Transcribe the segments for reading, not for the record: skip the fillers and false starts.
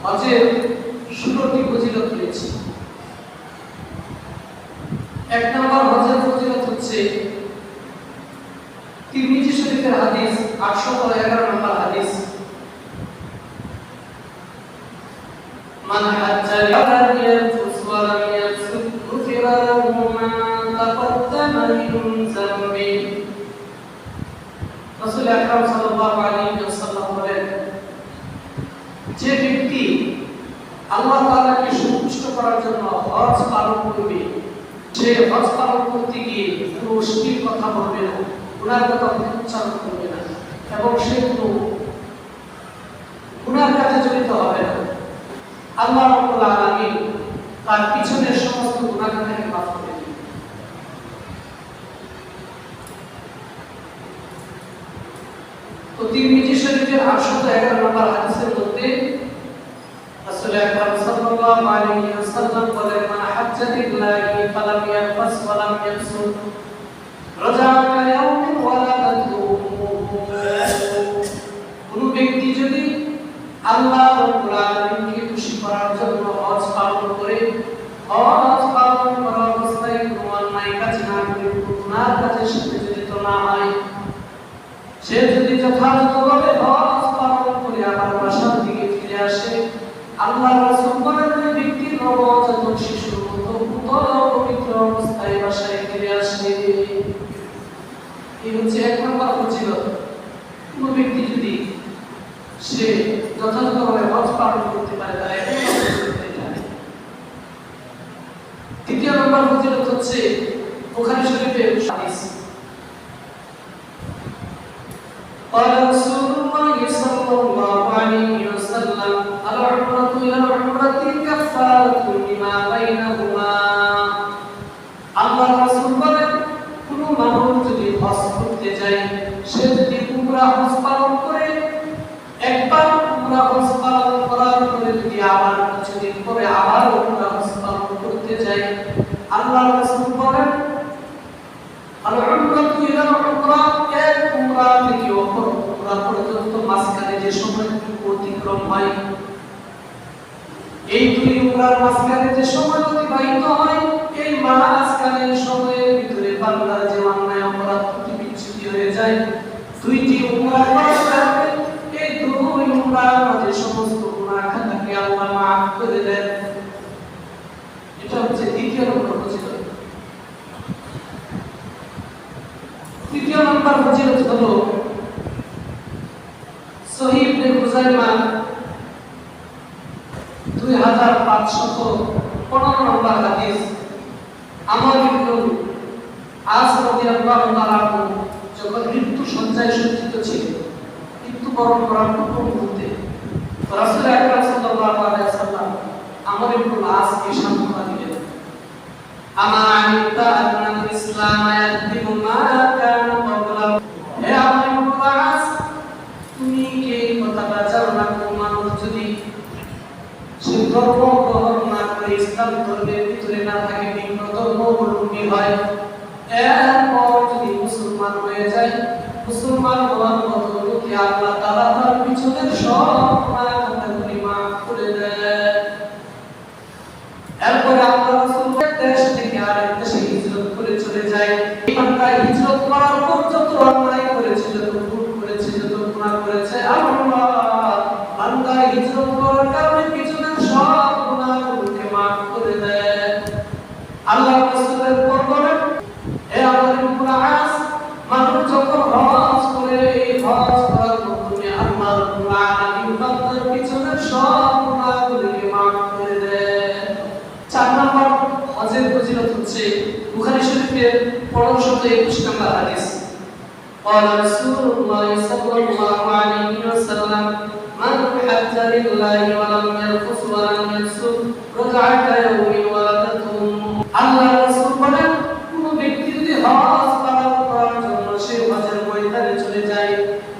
হজের 16টি ফজিলত রয়েছে। এক নম্বর হজের ফজিলত হচ্ছে তিরমিজি শরীফের হাদিস 811 নম্বর হাদিস, মান হাজ্জা ফালাম ইয়ারফুস ওয়া লাম ইয়াফসুক গুফিরা লাহু মা তাকাদ্দামা মিন যামবি। রাসূল আকরাম সাল্লাল্লাহু আলাইহি ওয়াসাল্লাম বলেন, যে ব্যক্তি আল্লাহ তাআলাকে সন্তুষ্ট করার জন্য হজ পালন করবে, সে হজ পালন করতে গিয়ে কোনো অশ্লীল কথা বলবে না, গুনার কথা উচ্চারণ করবে না, এবং সে কোনো গুনার কাজে জড়িত হবে না। আল্লাহ রাব্বুল আলামিন তার পিছনের সমস্ত গুনাহকে মাফ করে দিবেন। তো তিরমিজি শরীফের 811 নম্বর হাদিসের মধ্যে রাসূল আকরাম সাল্লাল্লাহু আলাইহি ওয়াসাল্লাম বলেন, মান হাজ্জা লিল্লাহি ফালাম ইয়ারফাস ওয়া লাম ইয়াফসুক রাজা'a কায়াউমিন ওয়ালাদাতুহু। কোন ব্যক্তি যদি আল্লাহ রাব্বুল আলামিনকে খুশি করার জন্য হজ পালন করে, হজ পালন করার অবস্থায় কোনো অন্যায় কাজ না করে, গুনার কাজের সাথে জড়িত না হয়, সে যদি যথাযথভাবে হজ পালন করে আবার বাসার দিকে ফিরে আসে, আল্লাহ রাসূল বলেন, ওই ব্যক্তি নবজাতক শিশুর মতো পুতল পবিত্র অবস্থায় বাসায় ফিরে আসে। এই হচ্ছে এক নম্বর ফজিলত। কোন ব্যক্তি যদি সে যথাযথভাবে হজ পালন করতে পারে, তার এক নম্বর ফজিলত। দ্বিতীয় নম্বর ফজিলত হচ্ছে বুখারী শরীফের হাদিস, قال رسول الله صلى الله عليه وسلم العمرة إلى العمرة كفارة لما بينهما। আল্লাহ রাসূল বলেন, কোন মানুষ যদি হজ করতে যায়, সে যদি উমরা হজ পালন করে, একবার উমরা হজ পালন করার পরে যদি আবার কিছুদিন পরে আবার উমরা হজ পালন করতে যায়, আল্লাহ রাসূল বলেন, আল-উমরাতু ইলা উমরা, এক উমরা থেকে অপর উমরা পর্যন্ত মাঝখানে যে সময়টুকু অতিক্রম হয়, এই দুই উমরার মাঝখানে যে সময় অতিবাহিত হয়, এই মাঝখানের সময়ের ভিতরে বান্দার যে অন্যায় অপরাধ বিচ্যুতি হয়ে যায়, দুইটি উমরা করার কারণে এই দুই উমরার মাঝে সমস্ত গুনাহ খাতাকে আল্লাহ মাফ করে দেন। এটা হচ্ছে দ্বিতীয় নম্বর ফজিলত। তৃতীয় নম্বর ফজিলত হলো সহিহ ইবনে খুজাইমা 2515 নম্বর হাদিস, আমর ইবনে আস রাদিয়াল্লাহু তাআলা যখন মৃত্যু শয্যায় সজ্জিত ছিলেন, মৃত্যুবরণ করার পূর্ব মুহূর্তে রাসূল আকরাম সাল্লাল্লাহু আলাইহি ওয়াসাল্লাম আমর ইবনে আসকে সান্ত্বনা দিলেন, আমা আনিতা আন্নাল ইসলাম ইয়াহদিমু মা কানা ক্বাবলা। হে আমর ইবনে আস, তুমি কি এই কথাটা জানো না, কোন মানুষ যদি সে ধর্ম গ্রহণ না করে ইসলাম ধর্মের ভিতরে না থাকে, ভিন্ন ধর্মাবলম্বী হয়, এরপর যদি মুসলমান হয়ে যায়, মুসলমান হওয়ার বদৌলতে আল্লাহ তাআলা তার পিছনের সব গুনাহগুলি মাফ করে দেন। এরপরে আল্লাহ রাসূল দেশ থেকে আরেক দেশে হিজরত করে চলে যায়। এই বান্দা হিজরত করার পর যত অন্যায় করেছে, যত ভুল করেছে, যত গুনাহ করেছে, আল্লাহ বান্দা হিজরত করার কারণে পিছনের সব গুনাহগুলোকে মাফ করে দেন। আল্লাহ রাসূলের পর বলেন, হে আমর ইবনে আস, মানুষ যখন হজ করে, এই হজ করার মাধ্যমে আল্লাহ রাব্বুল আলামিন বান্দার পিছনের সব গুনাহগুলোকে মাফ করে দেন। 4 নম্বর হজের ফজিলত হচ্ছে বুখারী শরীফের 1521 নম্বর হাদিস, قال رسول الله صلى الله عليه وسلم من حج لله ولم يرفث ولم يفسق رجع كيوم ولدته أمه। আল্লাহ রাসূল বলেন, কোন ব্যক্তি যদি হজ পালন করার জন্য সে হজের ময়দানে চলে যায়,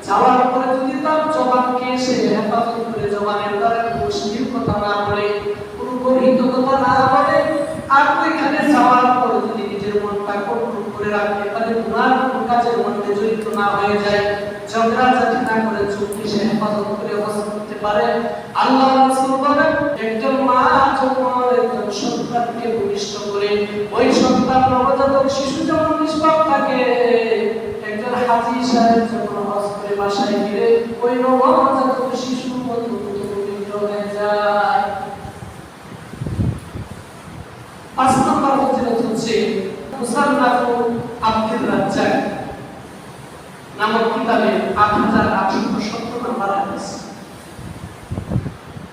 যাওয়ার পরে যদি তার জবানকে সে হেফাজত করে, জবানের দ্বারা কোনো অশ্লীল কথা না বলে, কোনো গর্হিত কথা না বলে, আর ওইখানে যাওয়ার পরে যদি নিজের মনটা কন্ট্রোল করে রাখতে পারে, গুনাহ কাজের মধ্যে জড়িত না হয়ে যায়, ঝগড়াঝাটি না করে চুক্তি সে হেফাজত করে হজ করতে পারে। আল্লাহ রাসূল বলেন, একজন মা যখন একজন সন্তানকে ভূমিষ্ঠ করে, ওই সন্তান নবজাতক শিশু যেমন নিষ্পাপ থাকে, একজন হাজী সাহেব যখন হজ করে বাসায় ফিরে ওই নবজাতক শিশু মতো পবিত্র হয়ে যায়। 5 নম্বর ফজিলত হচ্ছে মুসান্নাফ আব্দুর রাজ্জাক নামক কিতাবে 8870 নম্বর হাদিস।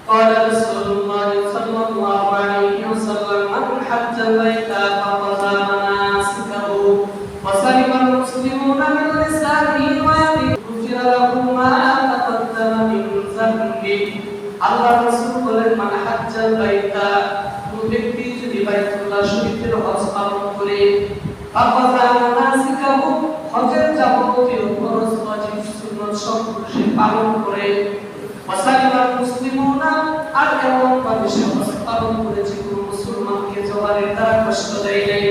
قال رسول الله صلى الله عليه وسلم من حج البيت فقضى مناسكه وسلم المسلمون من لسانه ويده غفر له ما تقدم من ذنبه। আল্লাহ রাসূল বলেন, মান হাজ্জাল বাইতা, কোন ব্যক্তি যদি বাইতুল্লাহ শরীফের হজ পালন করে, ফাকাদা মানাসিকাহু, হজের যাবতীয় ফরজ ওয়াজিব সুন্নাত সব সে পালন করে, ওয়াসালিমাল মুসলিমুনা, আর এমন ভাবে সে হজ পালন করেছে কোন মুসলমানকে জবানের দ্বারা কষ্ট দেয় নাই,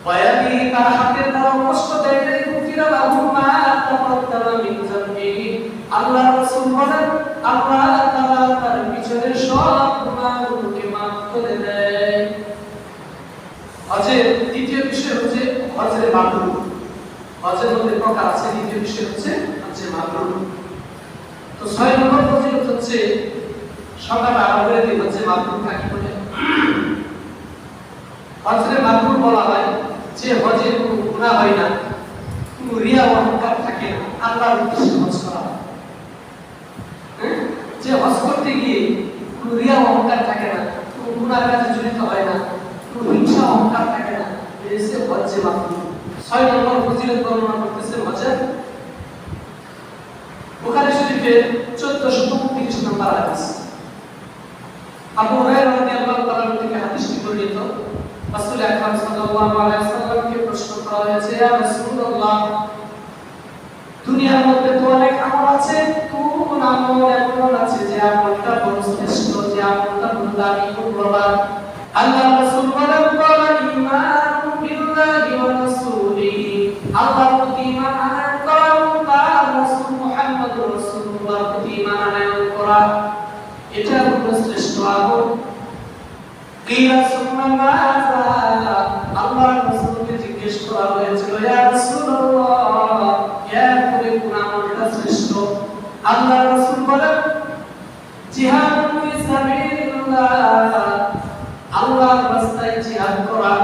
ওয়ায়াদি, তার হাতের দ্বারা কষ্ট দেয় নাই, গুফিরা লাহু মা তাকাদ্দামা মিন যামবিহি। আল্লাহ রাসূল বলেন, আল্লাহ তাআলা তার পিছনের সব গুনাহগুলোকে মাফ করে দেয়। হজের দ্বিতীয় বিষয় হচ্ছে হজের মাবরুর। হজের মধ্যে প্রকার আছে, দ্বিতীয় বিষয় হচ্ছে হজের মাবরুর। তো 6 নম্বর ফজিলত হচ্ছে সকালে আমাদের দিন হচ্ছে মাবরুর কাকে বলে? হজের মাবরুর বলা হয় যে হজে কোনো গুনাহ হয় না, কোনো রিয়া অহংকার থাকে না, আল্লাহর উদ্দেশ্যে হজ করা হয়। যে হজ করতে গিয়ে কোনো রিয়া অহংকার থাকে না, কোনো গুনাহের কাজে জড়িত হয় না, কোনো হিংসা অহংকার থাকে না, এই হচ্ছে হজে মাবরুর। 6 নম্বর ফজিলত বর্ণনা করতেছে হজের বুখারী শরীফের 1429 নম্বর হাদিস। আবু হুরায়রা রাদিয়াল্লাহু তাআলা থেকে হাদিসটি বর্ণিত। রাসূল আকরাম সাল্লাল্লাহু আলাইহি ওয়াসাল্লামকে প্রশ্ন করা হয়েছে, ইয়া রাসূলুল্লাহ, দুনিয়ার মধ্যে তো অনেক আমল আছে, কোন আমল এমন আছে যে আমলটা বড় শ্রেষ্ঠ, যে আমলটা বড় দামি, মূল্যবান? আল্লাহ রাসূল বলেন, ক্বালা ঈমানু বিল্লাহি ওয়া রাসূলিহি, আল্লাহর প্রতি ঈমান আনয়ন করা, তার রাসূল মুহাম্মদুর রাসূলুল্লাহর প্রতি ঈমান আনয়ন করা, এটা হলো শ্রেষ্ঠ আমল। কিলা সুম্মা মাযা, আল্লাহর রাসূলকে জিজ্ঞেস করা হয়েছিল, ইয়া রাসূলুল্লাহ, এরপরে কোন আমলটা শ্রেষ্ঠ? আল্লাহর রাসূল বলেন, জিহাদু ফি সাবিলিল্লাহ, আল্লাহর রাস্তায় জিহাদ করা,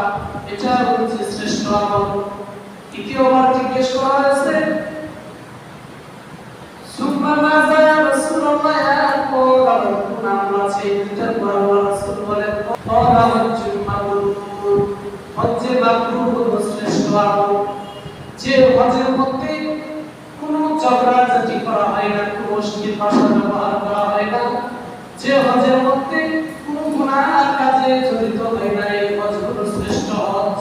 এটা হচ্ছে শ্রেষ্ঠ আমল। দ্বিতীয়বার জিজ্ঞেস করা হয়েছে, সুম্মা মাযা ইয়া রাসূলুল্লাহ, এরপর কোন আমল আছে? এটার পর আল্লাহর রাসূল বলেন, ক্বালা হজ্জুল মাবরুর, হজ্জে মাবরুর হলো শ্রেষ্ঠ আমল, যে হজের মধ্যে কোনো ঝগড়াঝাটি করা হয় না, কোনো অশ্লীল ভাষা ব্যবহার করা হয় না, যে হজের মধ্যে কোনো গুনাহ কাজে জড়িত হয় না, এই হজ হলো শ্রেষ্ঠ হজ।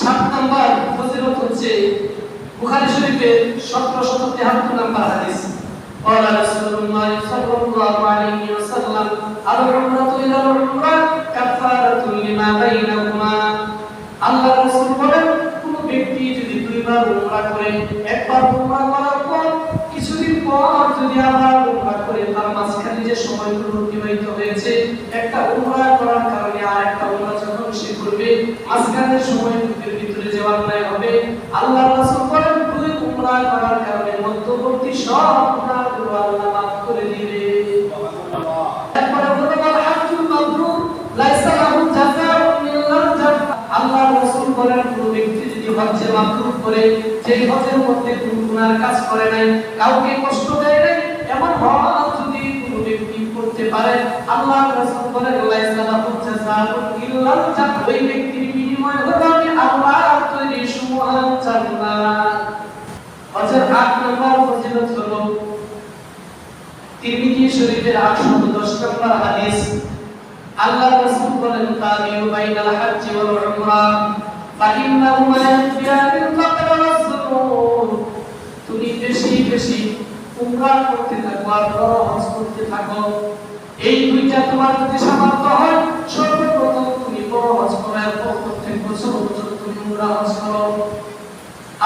7 নম্বর ফজিলত হচ্ছে বুখারী শরীফের 1773 নম্বর হাদিস। قال رسول الله صلى الله عليه وسلم العمرة إلى العمرة كفارة لما بينهما। আল্লাহ রাসূল বলেন, কোন ব্যক্তি যদি দুইবার উমরা করে, একবার উমরা করার পর কিছুদিন পর যদি আবার উমরা করে, তার মাঝখানে যে সময়গুলো অতিবাহিত হয়েছে, একটা উমরা করার কারণে আর একটা উমরা যখন সে করবে, মাঝখানের সময়গুলোর ভিতরে যে অন্যায় হবে, আল্লাহ রাসূল বলেন, দুই উমরা করার কারণে মধ্যবর্তী সব গুনাহগুলো আল্লাহ মাফ করে দিবে। তারপরে বলা হলো হজ্জুল মাবরুর লাইসা লাহু জাযাউন ইল্লাল জান্নাহ। আল্লাহ রাসূল বলেন, কোন ব্যক্তি যদি হজ্জে মাবরুর করে, যেই হজের মধ্যে কোনো গুনাহের কাজ করে নাই, কাউকে কষ্ট দেয় নাই, এমন হজ যদি কোনো ব্যক্তি করতে পারে, আল্লাহ রাসূল বলেন, লাইসা লাহু জাযাউন ইল্লাল জান্নাহ, ওই ব্যক্তির বিনিময় হলো আল্লাহর তৈরি সুমহান জান্নাত। হজের 8 নম্বর ফজিলত হলো তিরমিজি শরীফের 810 নম্বর হাদিস। আল্লাহ রাসূল বলেন, তাবিউ বাইনাল হজ্জি ওয়াল উমরা ফাইন্নাহুমা ইয়ানফিয়ানিল ফাকর ওয়াজ যুনুব। তুমি বেশি বেশি উমরা করতে থাকো আর বড় হজ করতে থাকো। এই দুইটা তোমার যদি সামর্থ্য হয়, সর্বপ্রথম তুমি বড় হজ করো, এরপর প্রত্যেক বছর তুমি উমরা হজ করো।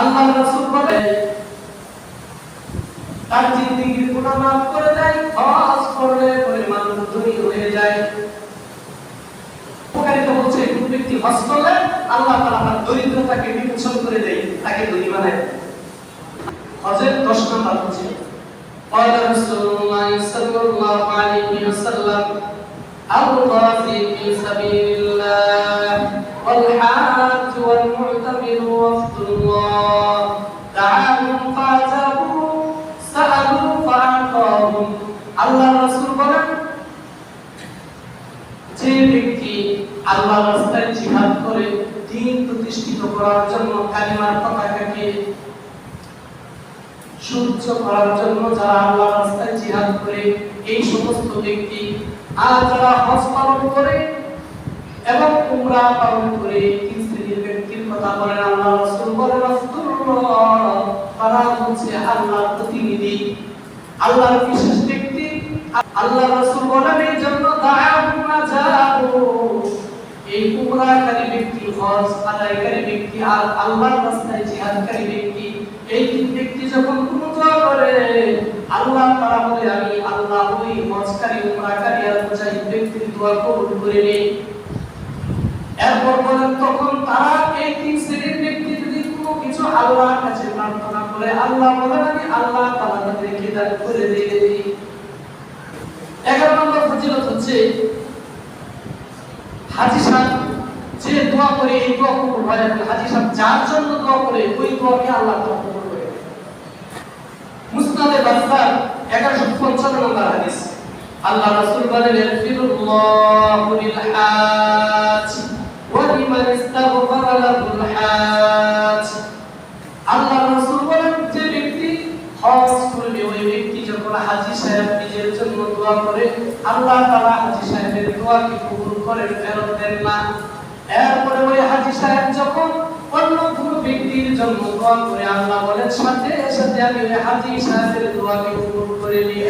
আল্লাহ তার জিন্দেগীর গুনাহ মাফ করে দেয়, হজ করলে পরে মানুষ ধনী হয়ে যায়। বুখারী তো বলছে কোন ব্যক্তি হজ করলে আল্লাহ তাআলা তার দরিদ্রতাকে বিমোচন করে দেয়, তাকে ধনী বানায়। হজের 10 নম্বর হচ্ছে قال رسول الله صلى الله عليه وسلم الغازي في سبيل الله والحاج والمعتمر وفد الله دعاهم فاجابوا سألوا فأعطاهم আল্লাহ রাসূল বলেন, যে ব্যক্তি আল্লাহর রাস্তায় জিহাদ করে দ্বীন প্রতিষ্ঠিত করার জন্য, কালিমার পতাকাকে সূর্য করার জন্য যারা আল্লাহর রাস্তায় জিহাদ করে, এই সমস্ত ব্যক্তি, আর যারা হজ পালন করে এবং উমরা পালন করে, তিন শ্রেণীর ব্যক্তির কথা বলেন আল্লাহ রাসূল বলেন, তারা হচ্ছে আল্লাহর প্রতিনিধি, আল্লাহর বিশেষ ব্যক্তি। আল্লাহ রাসূল বলেন এই জন্য এই উমরাকারী ব্যক্তি, হজ আদায়কারী ব্যক্তি আর আল্লাহর রাস্তায় জিহাদকারী ব্যক্তি, এই তিন ব্যক্তি যখন কোনো দোয়া করে আল্লাহ তাআলা বলে আমি আল্লাহ ওই হজকারী, উমরাকারী আর মুজাহিদ ব্যক্তির দোয়া কবুল করে নেই। এরপর বলেন তখন তারা এই তিন শ্রেণীর ব্যক্তি যদি কোনো কিছু আল্লাহর কাছে প্রার্থনা করে, আল্লাহ বলেন আমি আল্লাহ তাআলা তাদেরকে দান করে দেই। 11 নম্বর ফজিলত হচ্ছে হাজী সাহেব যে দোয়া করে এই দোয়া কবুল হয়, এবং হাজী সাহেব যার জন্য দোয়া করে ওই দোয়াকে আল্লাহ তাআলা কবুল করে। মুসনাদে বাজ্জার 1155 নম্বর হাদিস, আল্লাহ রাসূল বলেন ইগফিরুল্লাহু লিল হাজ ওয়া লিমান ইস্তাগফারা লাহুল হাজ। আল্লাহ রাসূল বলেন যে ব্যক্তি হজ করবে ওই ব্যক্তি যখন হাজী সাহেব নিজের জন্য দোয়া করে আল্লাহ তাআলা হাজী সাহেবের দোয়াকে কবুল করে, ফেরত দেন না। এরপরে ওই হাজী সাহেব যখন অন্য কোনো ব্যক্তির জন্য দোয়া করে আল্লাহ বলেন সাথে সাথে আমি ওই হাজী সাহেবের দোয়াকে কবুল করে নিই।